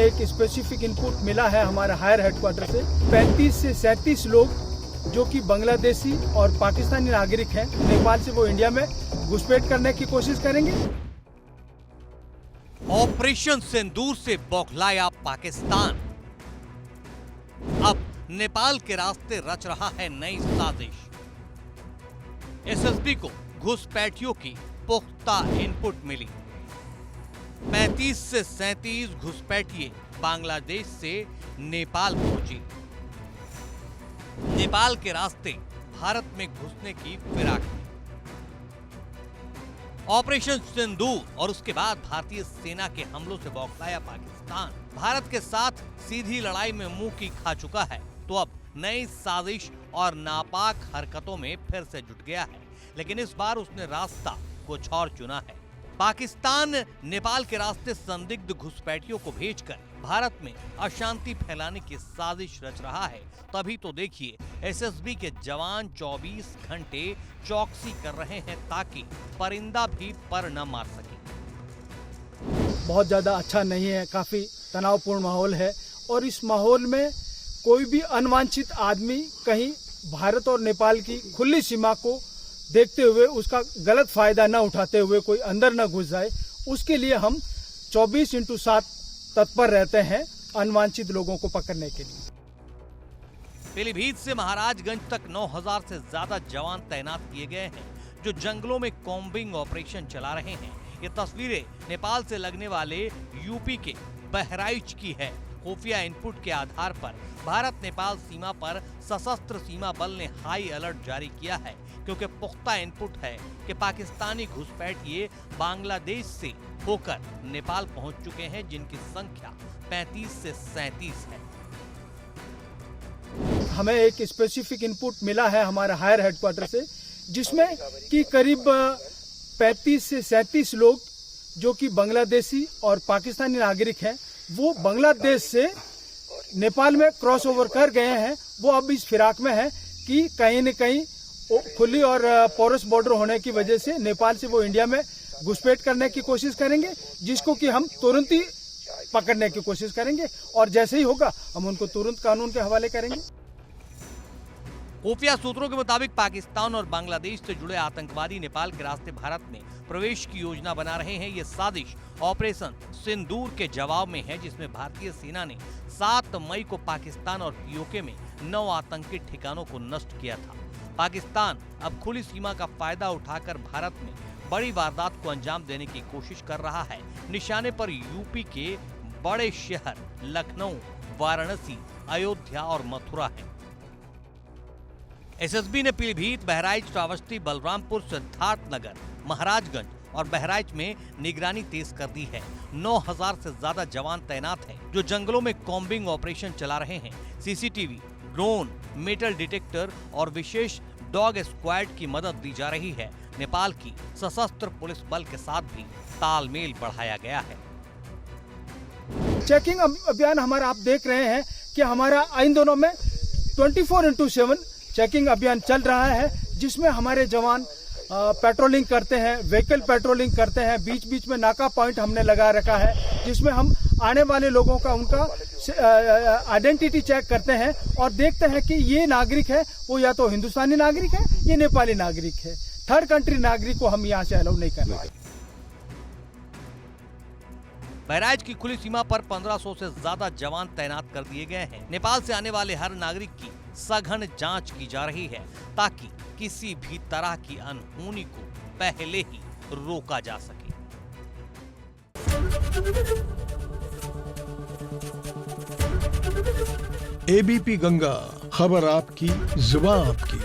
एक specific input मिला है हमारे हायर हेडक्वार्टर से। 35 से 37 लोग जो कि बांग्लादेशी और पाकिस्तानी नागरिक हैं, नेपाल से वो इंडिया में घुसपैठ करने की कोशिश करेंगे। ऑपरेशन सिंदूर से बौखलाया पाकिस्तान, अब नेपाल के रास्ते रच रहा है नई साजिश। एसएसबी को घुसपैठियों की पुख्ता इनपुट मिली। 35 से 37 घुसपैठिए बांग्लादेश से नेपाल पहुंची। नेपाल के रास्ते भारत में घुसने की फिराक में। ऑपरेशन सिंदूर और उसके बाद भारतीय सेना के हमलों से बौखलाया पाकिस्तान भारत के साथ सीधी लड़ाई में मुंह की खा चुका है, तो अब नई साजिश और नापाक हरकतों में फिर से जुट गया है। लेकिन इस बार उसने रास्ता कुछ और चुना है। पाकिस्तान नेपाल के रास्ते संदिग्ध घुसपैठियों को भेजकर भारत में अशांति फैलाने की साजिश रच रहा है। तभी तो देखिए, एसएसबी के जवान 24 घंटे चौकसी कर रहे हैं ताकि परिंदा भी पर न मार सके। बहुत ज्यादा अच्छा नहीं है, काफी तनावपूर्ण माहौल है और इस माहौल में कोई भी अनवांछित आदमी कहीं भारत और नेपाल की खुली सीमा को देखते हुए उसका गलत फायदा न उठाते हुए कोई अंदर न घुस जाए, उसके लिए हम 24/7 तत्पर रहते हैं अनवांछित लोगों को पकड़ने के लिए। पीलीभीत से महाराजगंज तक 9000 से ज्यादा जवान तैनात किए गए हैं जो जंगलों में कॉम्बिंग ऑपरेशन चला रहे हैं। ये तस्वीरें नेपाल से लगने वाले यूपी के बहराइच की है। खुफिया इनपुट के आधार पर भारत नेपाल सीमा पर सशस्त्र सीमा बल ने हाई अलर्ट जारी किया है, क्योंकि पुख्ता इनपुट है कि पाकिस्तानी घुसपैठिए बांग्लादेश से होकर नेपाल पहुंच चुके हैं, जिनकी संख्या 35 से 37 है। हमें एक स्पेसिफिक इनपुट मिला है हमारे हायर हेडक्वार्टर से, जिसमें कि करीब 35 से 37 लोग जो कि बांग्लादेशी और पाकिस्तानी नागरिक हैं, वो बांग्लादेश से नेपाल में क्रॉस ओवर कर गए हैं। वो अब इस फिराक में है कि कहीं न कहीं खुली और पोरस बॉर्डर होने की वजह से नेपाल से वो इंडिया में घुसपैठ करने की कोशिश करेंगे, जिसको कि हम तुरंत ही पकड़ने की कोशिश करेंगे और जैसे ही होगा हम उनको तुरंत कानून के हवाले करेंगे। खुफिया सूत्रों के मुताबिक पाकिस्तान और बांग्लादेश से जुड़े आतंकवादी नेपाल के रास्ते भारत में प्रवेश की योजना बना रहे हैं। ये साजिश ऑपरेशन सिंदूर के जवाब में है, जिसमें भारतीय सेना ने 7 मई को पाकिस्तान और पीओके में 9 आतंकी ठिकानों को नष्ट किया था। पाकिस्तान अब खुली सीमा का फायदा उठाकर भारत में बड़ी वारदात को अंजाम देने की कोशिश कर रहा है। निशाने पर यूपी के बड़े शहर लखनऊ, वाराणसी, अयोध्या और मथुरा हैं। एसएसबी ने पीलीभीत, बहराइच, श्रावस्ती, बलरामपुर, सिद्धार्थनगर, महाराजगंज और बहराइच में निगरानी तेज कर दी है। 9000 से ज्यादा जवान तैनात हैं जो जंगलों में कॉम्बिंग ऑपरेशन चला रहे हैं। सीसीटीवी, ड्रोन, मेटल डिटेक्टर और विशेष डॉग स्क्वाड की मदद दी जा रही है। नेपाल की सशस्त्र पुलिस बल के साथ भी तालमेल बढ़ाया गया है। चेकिंग अभियान हमारा आप देख रहे हैं कि हमारा इन दोनों में 24/7 चेकिंग अभियान चल रहा है, जिसमें हमारे जवान पेट्रोलिंग करते हैं, व्हीकल पेट्रोलिंग करते हैं। बीच बीच में नाका पॉइंट हमने लगा रखा है, जिसमें हम आने वाले लोगों का उनका आइडेंटिटी चेक करते हैं और देखते हैं कि ये नागरिक है, वो या तो हिंदुस्तानी नागरिक है, ये नेपाली नागरिक है। थर्ड कंट्री नागरिक को हम यहाँ से अलाउ नहीं कर रहे। बहराइच की खुली सीमा पर 1500 से ज्यादा जवान तैनात कर दिए गए हैं। नेपाल से आने वाले हर नागरिक की सघन जांच की जा रही है ताकि किसी भी तरह की अनहोनी को पहले ही रोका जा सके। एबीपी गंगा, खबर आपकी, जुबान आपकी।